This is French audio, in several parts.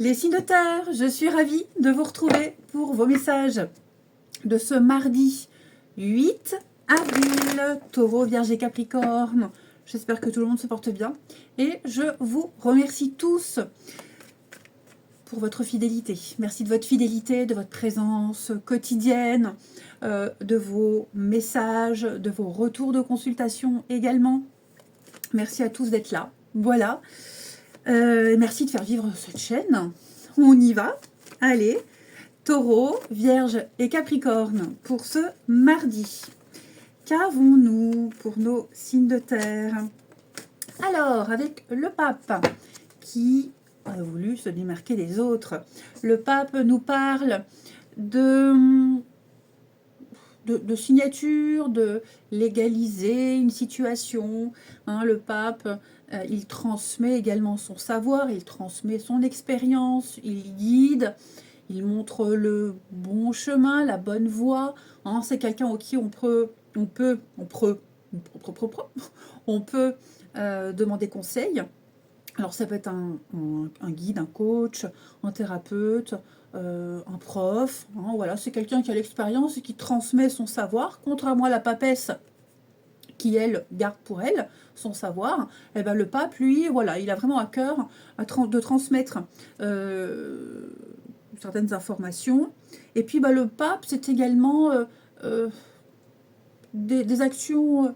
Les signes de terre, je suis ravie de vous retrouver pour vos messages de ce mardi 8 avril. Taureau, Vierge et Capricorne. J'espère que tout le monde se porte bien. Et je vous remercie tous pour votre fidélité. Merci de votre fidélité, de votre présence quotidienne, de vos messages, de vos retours de consultation également. Merci à tous d'être là. Voilà. Merci de faire vivre cette chaîne. On y va. Allez, Taureau, Vierge et Capricorne pour ce mardi. Qu'avons-nous pour nos signes de terre? Alors, avec le pape qui a voulu se démarquer des autres, le pape nous parle de signature, de légaliser une situation. Le pape, il transmet également son savoir, il transmet son expérience, il guide, il montre le bon chemin, la bonne voie. C'est quelqu'un au qui on peut demander conseil. Alors ça peut être un guide, un coach, un thérapeute, un prof. Voilà, c'est quelqu'un qui a l'expérience et qui transmet son savoir, contrairement à la papesse qui, elle, garde pour elle son savoir. Et ben, le pape, lui, voilà, il a vraiment à cœur de transmettre certaines informations. Et puis, le pape, c'est également des actions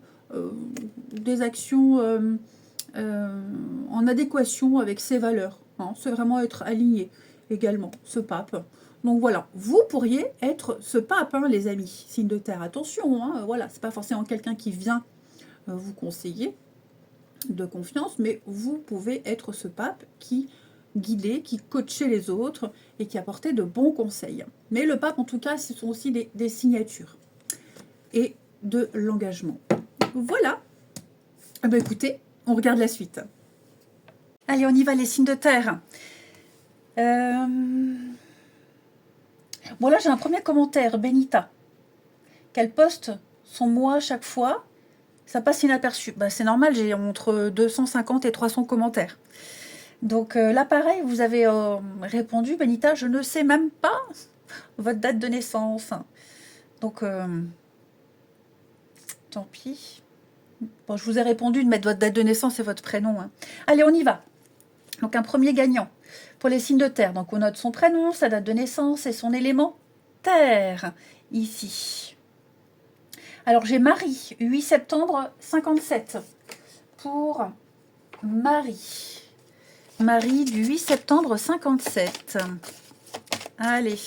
en adéquation avec ses valeurs. C'est vraiment être aligné également, ce pape. Donc voilà, vous pourriez être ce pape, les amis. Signe de terre, attention, voilà, c'est pas forcément quelqu'un qui vient vous conseiller de confiance, mais vous pouvez être ce pape qui guidait, qui coachait les autres et qui apportait de bons conseils. Mais le pape, en tout cas, ce sont aussi des signatures et de l'engagement. Voilà. Écoutez, on regarde la suite. Allez, on y va, les signes de terre. Bon, là, j'ai un premier commentaire, Benita, qu'elle poste son mois chaque fois. Ça passe inaperçu. C'est normal, j'ai entre 250 et 300 commentaires. Donc là, pareil, vous avez répondu, Benita, je ne sais même pas votre date de naissance. Donc, tant pis. Bon, je vous ai répondu de mettre votre date de naissance et votre prénom. Allez, on y va. Donc, un premier gagnant pour les signes de terre. Donc, on note son prénom, sa date de naissance et son élément terre, ici. Alors, j'ai Marie, 8 septembre 57. Pour Marie. Marie, du 8 septembre 57. Allez.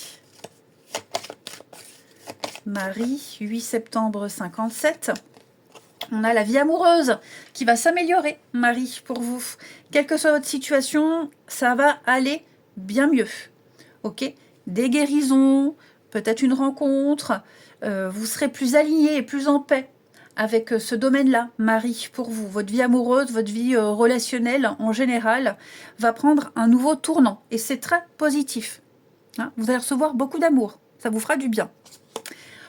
Marie, 8 septembre 57. On a la vie amoureuse qui va s'améliorer, Marie, pour vous. Quelle que soit votre situation, ça va aller bien mieux. Ok? Des guérisons, peut-être une rencontre. Vous serez plus aligné et plus en paix avec ce domaine-là, Marie, pour vous. Votre vie amoureuse, votre vie relationnelle en général va prendre un nouveau tournant. Et c'est très positif. Vous allez recevoir beaucoup d'amour. Ça vous fera du bien.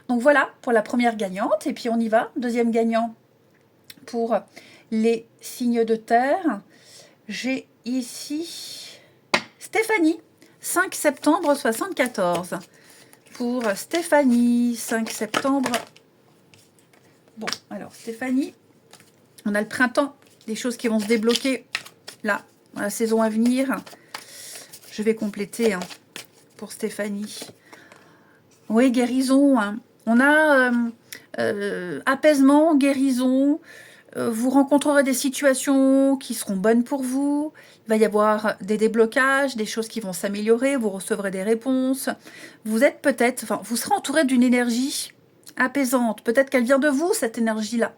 Donc voilà pour la première gagnante. Et puis on y va. Deuxième gagnant pour les signes de terre. J'ai ici Stéphanie, 5 septembre 74. Pour Stéphanie, 5 septembre. Bon, alors Stéphanie, on a le printemps, des choses qui vont se débloquer là, dans la saison à venir. Je vais compléter pour Stéphanie. Oui, guérison. On a apaisement, guérison. Vous rencontrerez des situations qui seront bonnes pour vous. Il va y avoir des déblocages, des choses qui vont s'améliorer. Vous recevrez des réponses. Vous êtes peut-être, vous serez entouré d'une énergie apaisante. Peut-être qu'elle vient de vous, cette énergie-là.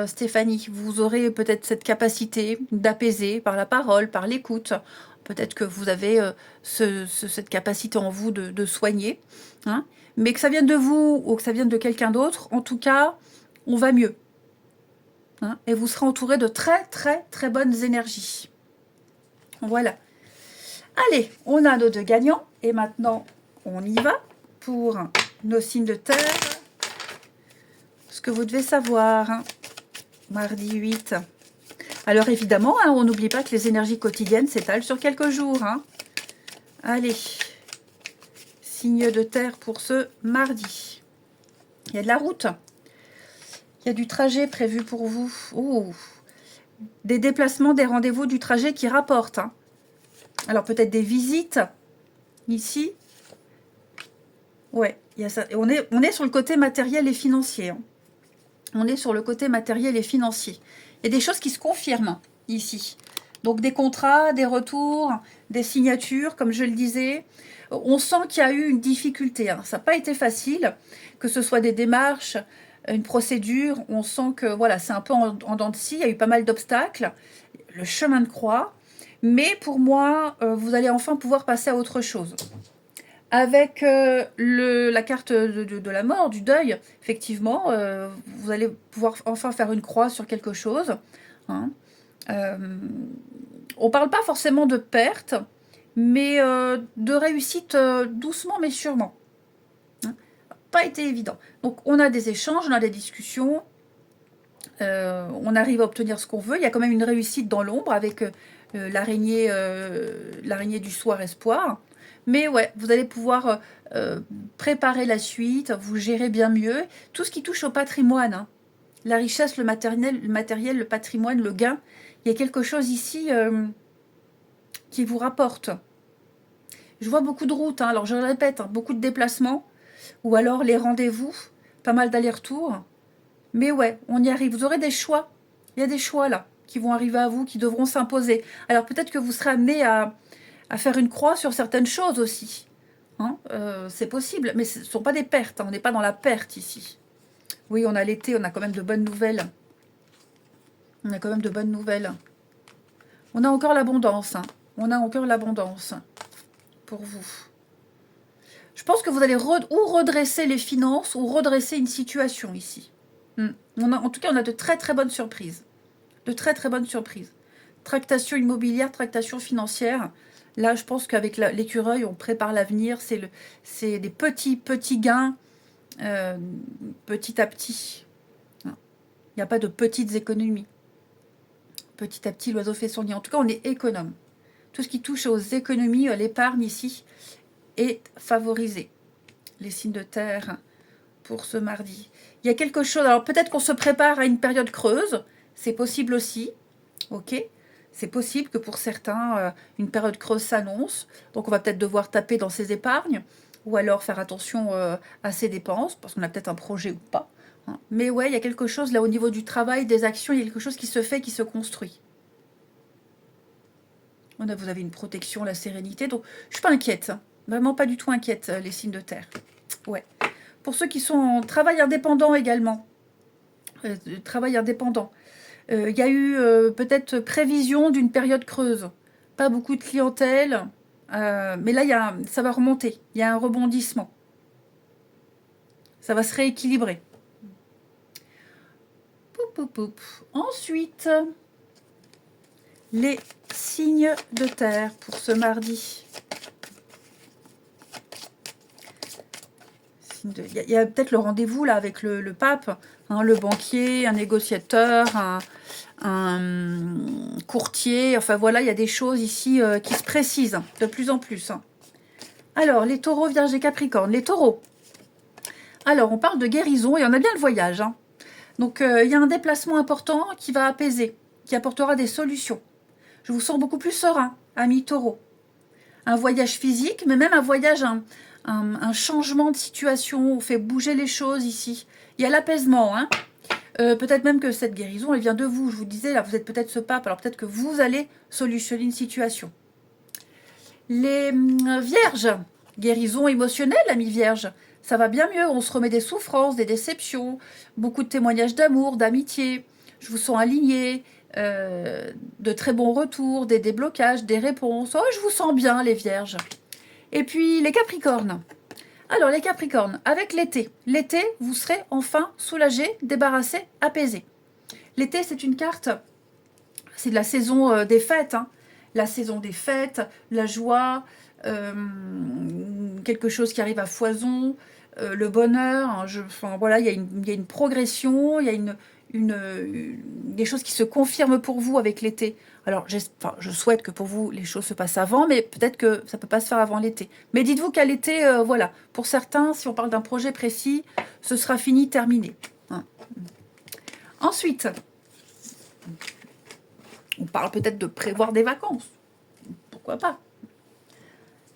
Stéphanie, vous aurez peut-être cette capacité d'apaiser par la parole, par l'écoute. Peut-être que vous avez cette capacité en vous de soigner. Mais que ça vienne de vous ou que ça vienne de quelqu'un d'autre, en tout cas, on va mieux. Et vous serez entouré de très, très, très bonnes énergies. Voilà. Allez, on a nos deux gagnants. Et maintenant, on y va pour nos signes de terre. Ce que vous devez savoir, mardi 8. Alors évidemment, hein, on n'oublie pas que les énergies quotidiennes s'étalent sur quelques jours. Hein. Allez, signe de terre pour ce mardi. Il y a de la route. Il y a du trajet prévu pour vous. Oh. Des déplacements, des rendez-vous, du trajet qui rapportent. Hein. Alors peut-être des visites ici. Ouais, il y a ça. Et on est sur le côté matériel et financier. Hein. On est sur le côté matériel et financier. Il y a des choses qui se confirment ici. Donc des contrats, des retours, des signatures, comme je le disais. On sent qu'il y a eu une difficulté. Hein. Ça n'a pas été facile, que ce soit des démarches, une procédure. On sent que voilà, c'est un peu en dents de scie. Il y a eu pas mal d'obstacles. Le chemin de croix. Mais pour moi, vous allez enfin pouvoir passer à autre chose. Avec la carte de la mort, du deuil, effectivement, vous allez pouvoir enfin faire une croix sur quelque chose. Hein. On ne parle pas forcément de perte, mais de réussite doucement mais sûrement. Hein. Pas été évident. Donc on a des échanges, on a des discussions, on arrive à obtenir ce qu'on veut. Il y a quand même une réussite dans l'ombre avec l'araignée du soir espoir. Mais ouais, vous allez pouvoir préparer la suite, vous gérez bien mieux. Tout ce qui touche au patrimoine, hein. La richesse, le matériel, le patrimoine, le gain. Il y a quelque chose ici qui vous rapporte. Je vois beaucoup de routes, hein. Alors je le répète, hein, beaucoup de déplacements. Ou alors les rendez-vous, pas mal d'allers-retours. Mais ouais, on y arrive. Vous aurez des choix. Il y a des choix là qui vont arriver à vous, qui devront s'imposer. Alors peut-être que vous serez amené à faire une croix sur certaines choses aussi. Hein, c'est possible, mais ce ne sont pas des pertes. Hein, on n'est pas dans la perte ici. Oui, on a l'été, on a quand même de bonnes nouvelles. On a quand même de bonnes nouvelles. On a encore l'abondance. Hein. On a encore l'abondance pour vous. Je pense que vous allez ou redresser les finances ou redresser une situation ici. En tout cas, on a de très très bonnes surprises. De très très bonnes surprises. Tractation immobilière, tractation financière. Là, je pense qu'avec l'écureuil, on prépare l'avenir. C'est des petits gains petit à petit. Il n'y a pas de petites économies. Petit à petit, l'oiseau fait son nid. En tout cas, on est économe. Tout ce qui touche aux économies, l'épargne ici est favorisé. Les signes de terre pour ce mardi. Il y a quelque chose, alors peut-être qu'on se prépare à une période creuse, c'est possible aussi, ok. C'est possible que pour certains, une période creuse s'annonce, donc on va peut-être devoir taper dans ses épargnes, ou alors faire attention à ses dépenses, parce qu'on a peut-être un projet ou pas. Hein. Mais ouais, il y a quelque chose là au niveau du travail, des actions, il y a quelque chose qui se fait, qui se construit. Vous avez une protection, la sérénité, donc je ne suis pas inquiète, hein. Vraiment pas du tout inquiète, les signes de terre. Ouais. Pour ceux qui sont en travail indépendant également, travail indépendant, il y a eu peut-être prévision d'une période creuse. Pas beaucoup de clientèle, mais là, ça va remonter. Il y a un rebondissement. Ça va se rééquilibrer. Poup, poup, poup. Ensuite, les signes de terre pour ce mardi. Il y a peut-être le rendez-vous là avec le pape, hein, le banquier, un négociateur, un courtier. Enfin voilà, il y a des choses ici qui se précisent de plus en plus. Hein. Alors, les taureaux, vierges et capricornes. Les taureaux. Alors, on parle de guérison et on a bien le voyage. Hein. Donc, il y a un déplacement important qui va apaiser, qui apportera des solutions. Je vous sens beaucoup plus serein, amis taureaux. Un voyage physique, mais même un voyage, un changement de situation, on fait bouger les choses ici. Il y a l'apaisement, hein. Peut-être même que cette guérison, elle vient de vous. Je vous disais, là, vous êtes peut-être ce pape, alors peut-être que vous allez solutionner une situation. Les vierges, guérison émotionnelle, amis vierges, ça va bien mieux. On se remet des souffrances, des déceptions, beaucoup de témoignages d'amour, d'amitié. Je vous sens alignés, de très bons retours, des déblocages, des réponses. Oh, je vous sens bien, les vierges. Et puis, les capricornes. Alors, les capricornes, avec l'été. L'été, vous serez enfin soulagés, débarrassés, apaisés. L'été, c'est une carte, c'est de la saison des fêtes. Hein. La saison des fêtes, la joie, quelque chose qui arrive à foison, le bonheur. Hein, voilà, il y a une progression, il y a des choses qui se confirment pour vous avec l'été. Alors, je souhaite que pour vous, les choses se passent avant, mais peut-être que ça ne peut pas se faire avant l'été. Mais dites-vous qu'à l'été, voilà, pour certains, si on parle d'un projet précis, ce sera fini, terminé. Hein. Ensuite, on parle peut-être de prévoir des vacances. Pourquoi pas?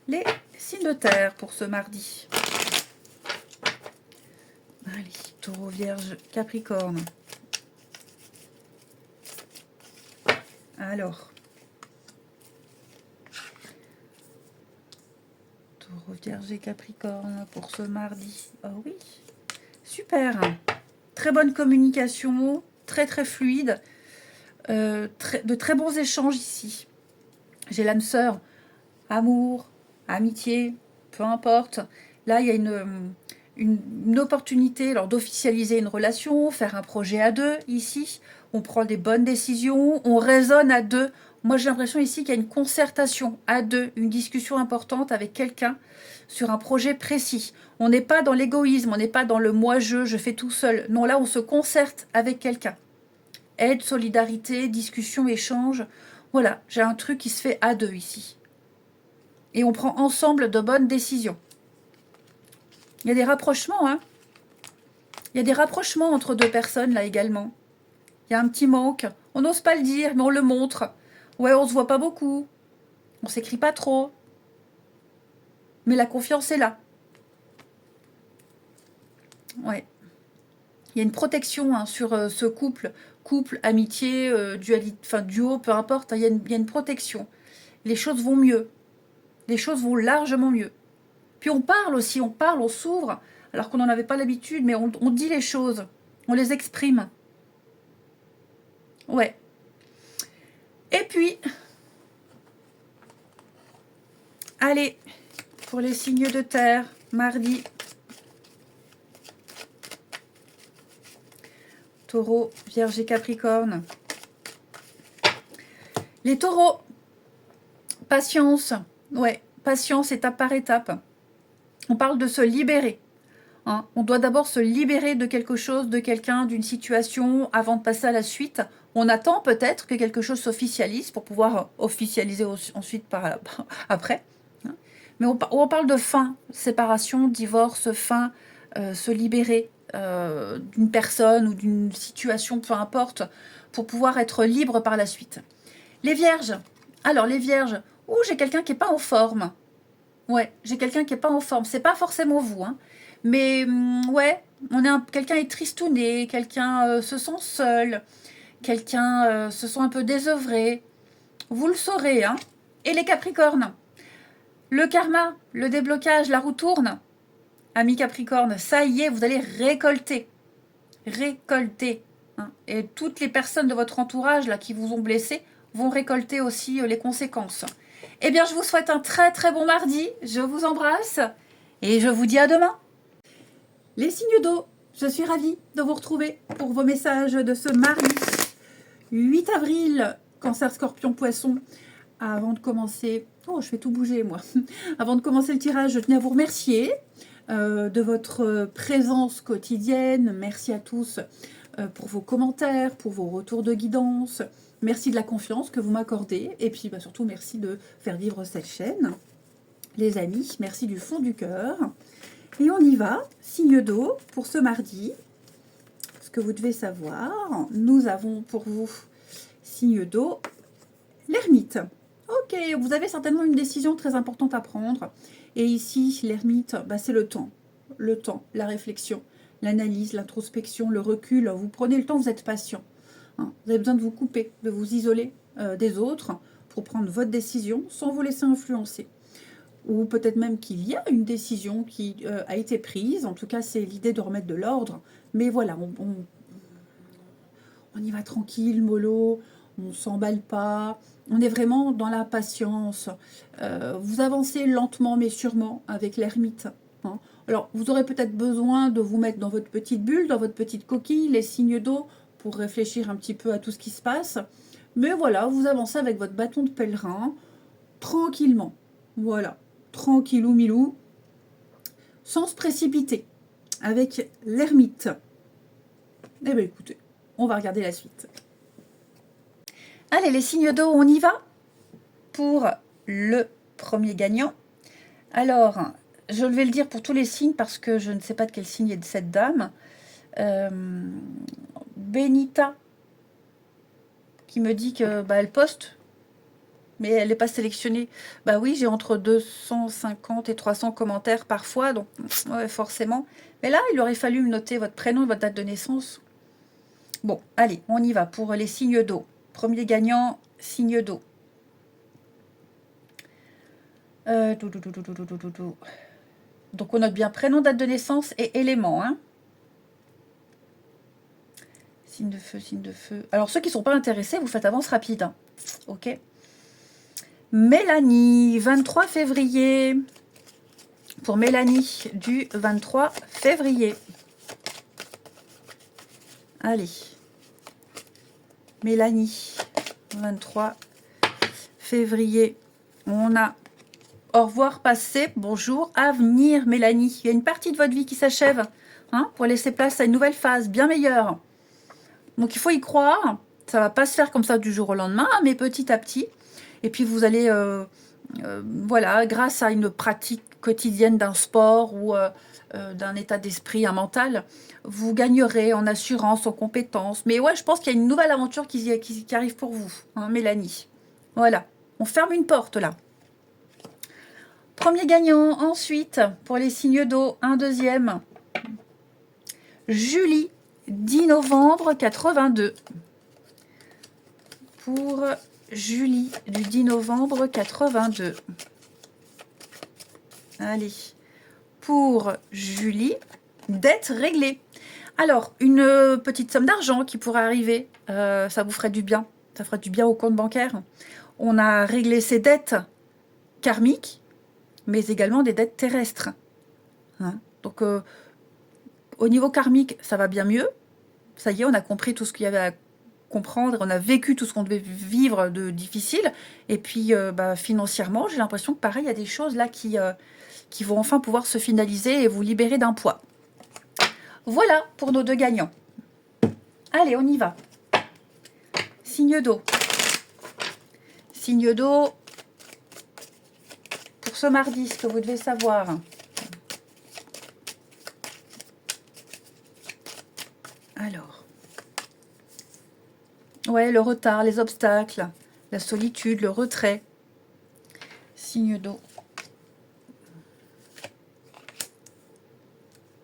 Les signes de terre pour ce mardi. Allez, Taureau, Vierge, Capricorne. Alors, Taureau, Vierge et Capricorne pour ce mardi. Oh oui, super. Très bonne communication, très très fluide. De très bons échanges ici. J'ai l'âme sœur, amour, amitié, peu importe. Là, il y a une opportunité d'officialiser une relation, faire un projet à deux ici. On prend des bonnes décisions, on raisonne à deux. Moi, j'ai l'impression ici qu'il y a une concertation à deux, une discussion importante avec quelqu'un sur un projet précis. On n'est pas dans l'égoïsme, on n'est pas dans le moi-je fais tout seul. Non, là, on se concerte avec quelqu'un. Aide, solidarité, discussion, échange. Voilà, j'ai un truc qui se fait à deux ici. Et on prend ensemble de bonnes décisions. Il y a des rapprochements, hein. Il y a des rapprochements entre deux personnes, là, également. Il y a un petit manque. On n'ose pas le dire, mais on le montre. Ouais, on se voit pas beaucoup. On s'écrit pas trop. Mais la confiance est là. Ouais. Il y a une protection hein, sur ce couple. Couple, amitié, dualité, enfin duo, peu importe. Hein, il y a une protection. Les choses vont mieux. Les choses vont largement mieux. Puis on parle aussi, on s'ouvre, alors qu'on n'en avait pas l'habitude, mais on dit les choses. On les exprime. Ouais. Et puis, allez, pour les signes de terre, mardi. Taureau, Vierge et Capricorne. Les taureaux, patience. Ouais, patience étape par étape. On parle de se libérer. Hein. On doit d'abord se libérer de quelque chose, de quelqu'un, d'une situation, avant de passer à la suite. On attend peut-être que quelque chose s'officialise pour pouvoir officialiser ensuite après. Hein. Mais on parle de fin, séparation, divorce, fin, se libérer d'une personne ou d'une situation, peu importe, pour pouvoir être libre par la suite. Les vierges. Alors, les vierges, j'ai quelqu'un qui n'est pas en forme. Ouais, j'ai quelqu'un qui n'est pas en forme. C'est pas forcément vous, hein. Mais ouais, quelqu'un est tristouné, quelqu'un se sent seul, quelqu'un se sent un peu désœuvré. Vous le saurez, hein. Et les Capricornes, le karma, le déblocage, la roue tourne. Amis Capricorne, ça y est, vous allez récolter. Récolter. Hein. Et toutes les personnes de votre entourage là qui vous ont blessé vont récolter aussi les conséquences. Eh bien, je vous souhaite un très très bon mardi. Je vous embrasse et je vous dis à demain. Les signes d'eau, je suis ravie de vous retrouver pour vos messages de ce mardi 8 avril, Cancer, Scorpion, Poisson. Avant de commencer, je fais tout bouger moi. Avant de commencer le tirage, je tenais à vous remercier de votre présence quotidienne. Merci à tous pour vos commentaires, pour vos retours de guidance. Merci de la confiance que vous m'accordez. Et puis surtout, merci de faire vivre cette chaîne. Les amis, merci du fond du cœur. Et on y va, signe d'eau pour ce mardi. Ce que vous devez savoir, nous avons pour vous, signe d'eau, l'ermite. Ok, vous avez certainement une décision très importante à prendre. Et ici, l'ermite, c'est le temps. Le temps, la réflexion, l'analyse, l'introspection, le recul. Vous prenez le temps, vous êtes patient. Hein. Vous avez besoin de vous couper, de vous isoler des autres pour prendre votre décision sans vous laisser influencer. Ou peut-être même qu'il y a une décision qui a été prise. En tout cas, c'est l'idée de remettre de l'ordre. Mais voilà, on y va tranquille, mollo, on ne s'emballe pas. On est vraiment dans la patience. Vous avancez lentement mais sûrement avec l'ermite. Hein. Alors, vous aurez peut-être besoin de vous mettre dans votre petite bulle, dans votre petite coquille, les signes d'eau, pour réfléchir un petit peu à tout ce qui se passe. Mais voilà, vous avancez avec votre bâton de pèlerin, tranquillement. Voilà. Tranquillou milou, sans se précipiter, avec l'ermite. Eh bien écoutez, On va regarder la suite. Allez, les signes d'eau, on y va pour le premier gagnant. Alors, je vais le dire pour tous les signes parce que je ne sais pas de quel signe est cette dame. Benita, qui me dit que elle poste, mais elle n'est pas sélectionnée. Bah oui, j'ai entre 250 et 300 commentaires parfois, donc ouais, forcément. Mais là, il aurait fallu me noter votre prénom et votre date de naissance. Bon, allez, on y va pour les signes d'eau. Premier gagnant, signe d'eau. Donc on note bien prénom, date de naissance et élément. Hein. Signe de feu, signe de feu. Alors ceux qui ne sont pas intéressés, vous faites avance rapide. Hein. Ok. Mélanie, 23 février. Pour Mélanie, du 23 février. Allez. Mélanie, 23 février. On a au revoir passé, bonjour, avenir, Mélanie. Il y a une partie de votre vie qui s'achève hein, pour laisser place à une nouvelle phase bien meilleure. Donc il faut y croire. Ça ne va pas se faire comme ça du jour au lendemain, mais petit à petit. Et puis vous allez, voilà, grâce à une pratique quotidienne d'un sport ou d'un état d'esprit, un mental, vous gagnerez en assurance, en compétences. Mais ouais, je pense qu'il y a une nouvelle aventure qui arrive pour vous, hein, Mélanie. Voilà, on ferme une porte là. Premier gagnant, ensuite, pour les signes d'eau, un deuxième. Julie, 10 novembre 82. Pour Julie, du 10 novembre 82. Allez. Pour Julie, dette réglée. Alors, une petite somme d'argent qui pourrait arriver, ça vous ferait du bien. Ça ferait du bien au compte bancaire. On a réglé ses dettes karmiques, mais également des dettes terrestres. Hein. Donc, au niveau karmique, ça va bien mieux. Ça y est, on a compris tout ce qu'il y avait à comprendre. On a vécu tout ce qu'on devait vivre de difficile. Et puis, financièrement, j'ai l'impression que pareil, il y a des choses là qui vont enfin pouvoir se finaliser et vous libérer d'un poids. Voilà pour nos deux gagnants. Allez, on y va. Signe d'eau. Signe d'eau pour ce mardi, ce que vous devez savoir. Alors. Ouais, le retard, les obstacles, la solitude, le retrait. Signe d'eau.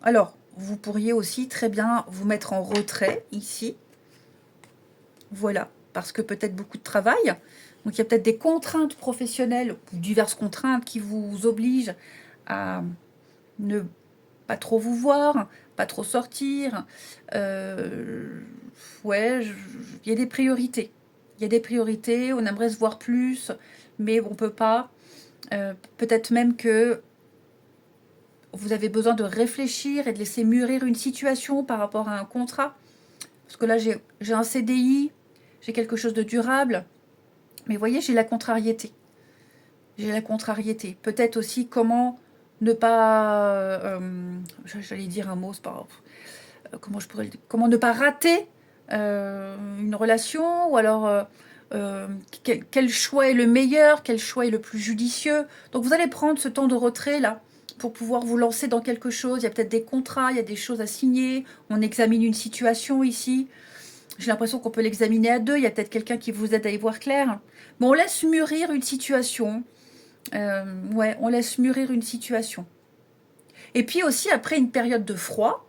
Alors, vous pourriez aussi très bien vous mettre en retrait ici. Voilà, parce que peut-être beaucoup de travail. Donc, il y a peut-être des contraintes professionnelles, ou diverses contraintes qui vous obligent à ne pas trop vous voir, pas trop sortir. Ouais, il y a des priorités. Il y a des priorités, on aimerait se voir plus, mais on ne peut pas. Peut-être même que vous avez besoin de réfléchir et de laisser mûrir une situation par rapport à un contrat. Parce que là, j'ai un CDI, j'ai quelque chose de durable. Mais vous voyez, j'ai la contrariété. J'ai la contrariété. Peut-être aussi comment ne pas... j'allais dire un mot, c'est pas grave. Comment ne pas rater une relation, ou alors quel choix est le meilleur, quel choix est le plus judicieux. Donc vous allez prendre ce temps de retrait là pour pouvoir vous lancer dans quelque chose. Il y a peut-être des contrats, il y a des choses à signer, on examine une situation ici. J'ai l'impression qu'on peut l'examiner à deux, il y a peut-être quelqu'un qui vous aide à y voir clair. Mais on laisse mûrir une situation. Ouais, on laisse mûrir une situation. Et puis aussi après une période de froid,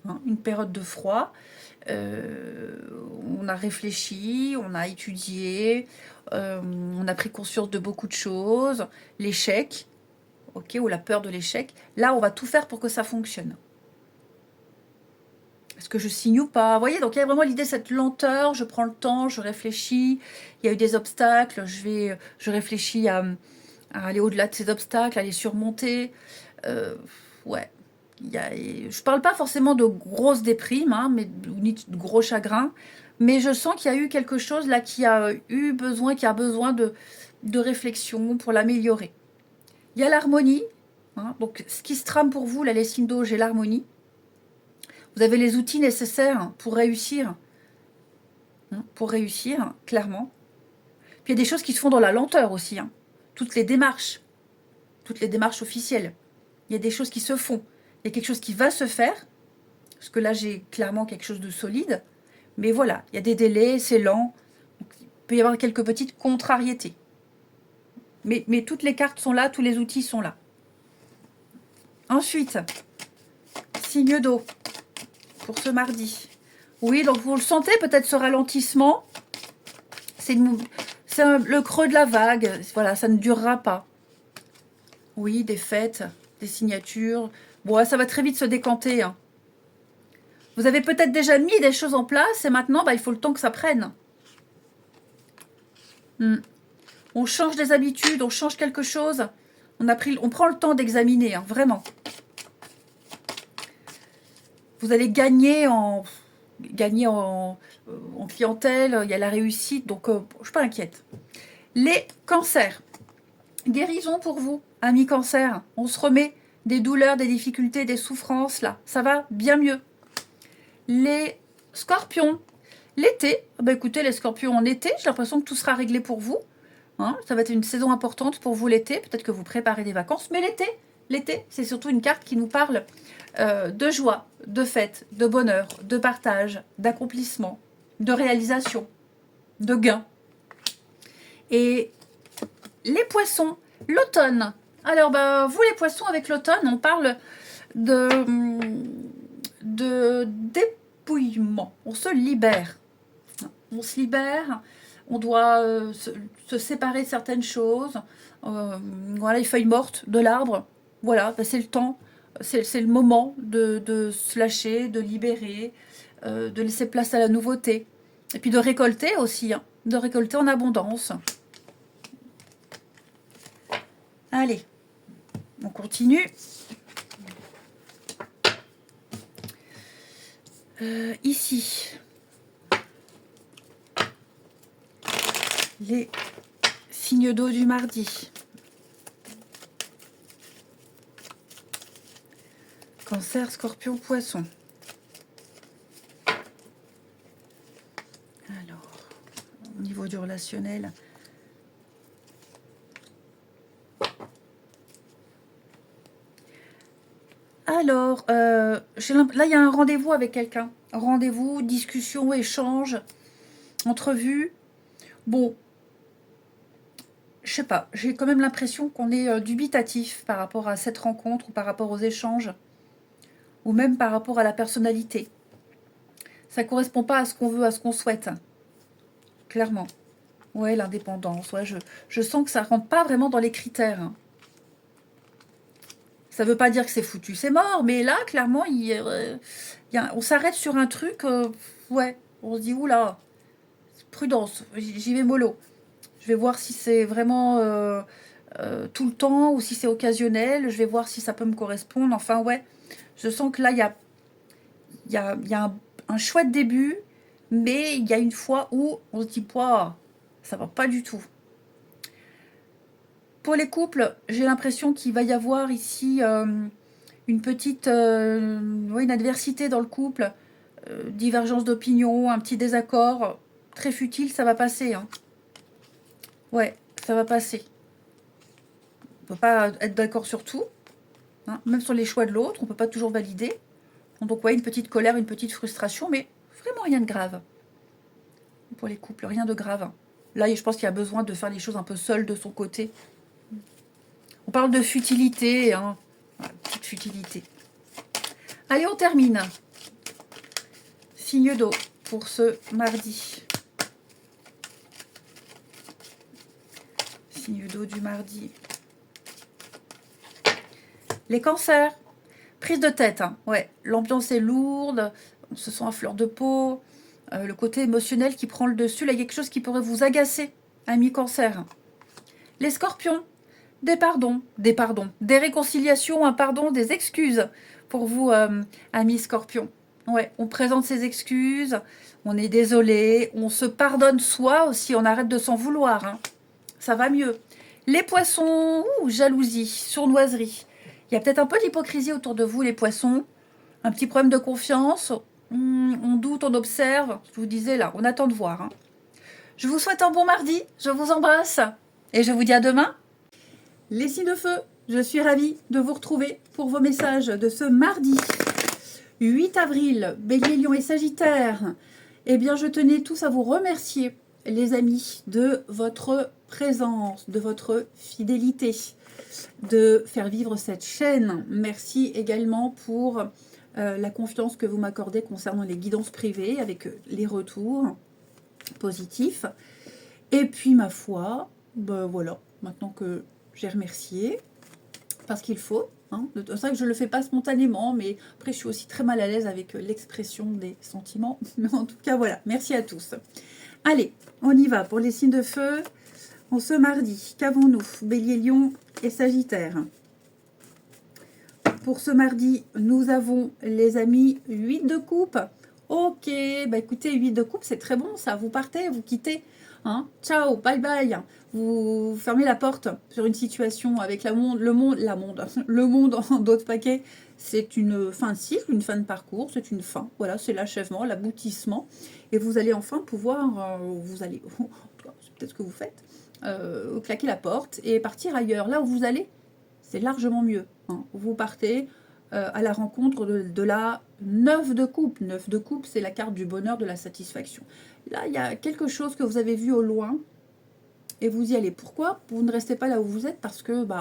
hein, une période de froid, on a réfléchi, on a étudié, on a pris conscience de beaucoup de choses, l'échec, ok, ou la peur de l'échec. Là, on va tout faire pour que ça fonctionne. Est-ce que je signe ou pas? Vous voyez, donc il y a vraiment l'idée de cette lenteur, je prends le temps, je réfléchis, il y a eu des obstacles, je réfléchis à aller au-delà de ces obstacles, à les surmonter. Ouais. Je parle pas forcément de grosses déprimes, hein, ni de gros chagrins, mais je sens qu'il y a eu quelque chose là qui a besoin de réflexion pour l'améliorer. Il y a l'harmonie, hein, donc ce qui se trame pour vous, là, les signes d'eau, j'ai l'harmonie. Vous avez les outils nécessaires pour réussir hein, pour réussir, hein, clairement. Puis il y a des choses qui se font dans la lenteur aussi, hein. Toutes les démarches officielles. Il y a des choses qui se font. Il y a quelque chose qui va se faire, parce que là j'ai clairement quelque chose de solide. Mais voilà, il y a des délais, c'est lent. Donc, il peut y avoir quelques petites contrariétés. Mais toutes les cartes sont là, tous les outils sont là. Ensuite, signe d'eau pour ce mardi. Oui, donc vous le sentez peut-être ce ralentissement. C'est le creux de la vague. Voilà, ça ne durera pas. Oui, des fêtes, des signatures. Bon, ça va très vite se décanter, hein. Vous avez peut-être déjà mis des choses en place et maintenant, il faut le temps que ça prenne. On change des habitudes, on change quelque chose. On prend le temps d'examiner, hein, vraiment. Vous allez gagner en clientèle, il y a la réussite, donc je ne suis pas inquiète. Les cancers. Guérison pour vous, amis cancer. On se remet des douleurs, des difficultés, des souffrances, là. Ça va bien mieux. Les scorpions. L'été. Écoutez, les scorpions en été, j'ai l'impression que tout sera réglé pour vous. Hein, ça va être une saison importante pour vous l'été. Peut-être que vous préparez des vacances. Mais l'été, c'est surtout une carte qui nous parle de joie, de fête, de bonheur, de partage, d'accomplissement, de réalisation, de gain. Et les poissons, l'automne. Alors, vous les poissons, avec l'automne, on parle de dépouillement. On se libère. On se libère. On doit se séparer de certaines choses. Voilà, les feuilles mortes de l'arbre. Voilà, c'est le temps. C'est le moment de se lâcher, de libérer, de laisser place à la nouveauté. Et puis de récolter aussi, hein, de récolter en abondance. Allez, on continue. Ici, les signes d'eau du mardi. Cancer, Scorpion, Poisson. Alors, au niveau du relationnel. Alors, là, il y a un rendez-vous avec quelqu'un. Rendez-vous, discussion, échange, entrevue. Bon, je sais pas, j'ai quand même l'impression qu'on est dubitatif par rapport à cette rencontre, ou par rapport aux échanges, ou même par rapport à la personnalité. Ça correspond pas à ce qu'on veut, à ce qu'on souhaite. Clairement. Ouais, l'indépendance. Ouais, je sens que ça rentre pas vraiment dans les critères, hein. Ça veut pas dire que c'est foutu, c'est mort, mais là, clairement, on s'arrête sur un truc, ouais, on se dit, oula, prudence, j'y vais mollo. Je vais voir si c'est vraiment tout le temps ou si c'est occasionnel, je vais voir si ça peut me correspondre, enfin, ouais, je sens que là, il y a un chouette début, mais il y a une fois où on se dit, pouah, ça va pas du tout. Pour les couples, j'ai l'impression qu'il va y avoir ici une petite une adversité dans le couple, divergence d'opinion, un petit désaccord, très futile, ça va passer, hein. Ouais, ça va passer. On ne peut pas être d'accord sur tout, hein, même sur les choix de l'autre, on ne peut pas toujours valider. Donc ouais, une petite colère, une petite frustration, mais vraiment rien de grave. Pour les couples, rien de grave. Là, je pense qu'il y a besoin de faire les choses un peu seul de son côté. On parle de futilité, hein. Voilà, petite futilité. Allez, on termine. Signe d'eau pour ce mardi. Signe d'eau du mardi. Les cancers. Prise de tête, hein. Ouais, l'ambiance est lourde, on se sent à fleur de peau. Le côté émotionnel qui prend le dessus. Là, il y a quelque chose qui pourrait vous agacer, ami cancer. Les scorpions. Des réconciliations, un pardon, des excuses pour vous, amis scorpions. Ouais, on présente ses excuses, on est désolé, on se pardonne soi aussi, on arrête de s'en vouloir, hein. Ça va mieux. Les poissons, jalousie, sournoiserie. Il y a peut-être un peu d'hypocrisie autour de vous, les poissons. Un petit problème de confiance. On doute, on observe. Je vous disais là, on attend de voir. Hein. Je vous souhaite un bon mardi. Je vous embrasse. Et je vous dis à demain. Les signes de feu, je suis ravie de vous retrouver pour vos messages de ce mardi 8 avril, Bélier, Lion et Sagittaire. Eh bien, je tenais tous à vous remercier, les amis, de votre présence, de votre fidélité, de faire vivre cette chaîne. Merci également pour la confiance que vous m'accordez concernant les guidances privées avec les retours positifs. Et puis, ma foi, ben voilà, maintenant que j'ai remercié, parce qu'il faut. Hein. C'est vrai que je ne le fais pas spontanément, mais après je suis aussi très mal à l'aise avec l'expression des sentiments. Mais en tout cas, voilà, merci à tous. Allez, on y va pour les signes de feu. En ce mardi, qu'avons-nous? Bélier, Lion et Sagittaire. Pour ce mardi, nous avons, les amis, 8 de coupe. Ok, bah écoutez, 8 de coupe, c'est très bon ça. Vous partez, vous quittez. Hein, ciao, bye bye. Vous fermez la porte sur une situation avec le monde en d'autres paquets. C'est une fin de cycle, une fin de parcours, c'est une fin. Voilà, c'est l'achèvement, l'aboutissement. Et vous allez enfin pouvoir, c'est peut-être ce que vous faites, claquer la porte et partir ailleurs. Là où vous allez, c'est largement mieux. Hein. Vous partez à la rencontre de la 9 de coupe. 9 de coupe, c'est la carte du bonheur, de la satisfaction. Là, il y a quelque chose que vous avez vu au loin et vous y allez. Pourquoi vous ne restez pas là où vous êtes? Parce que vous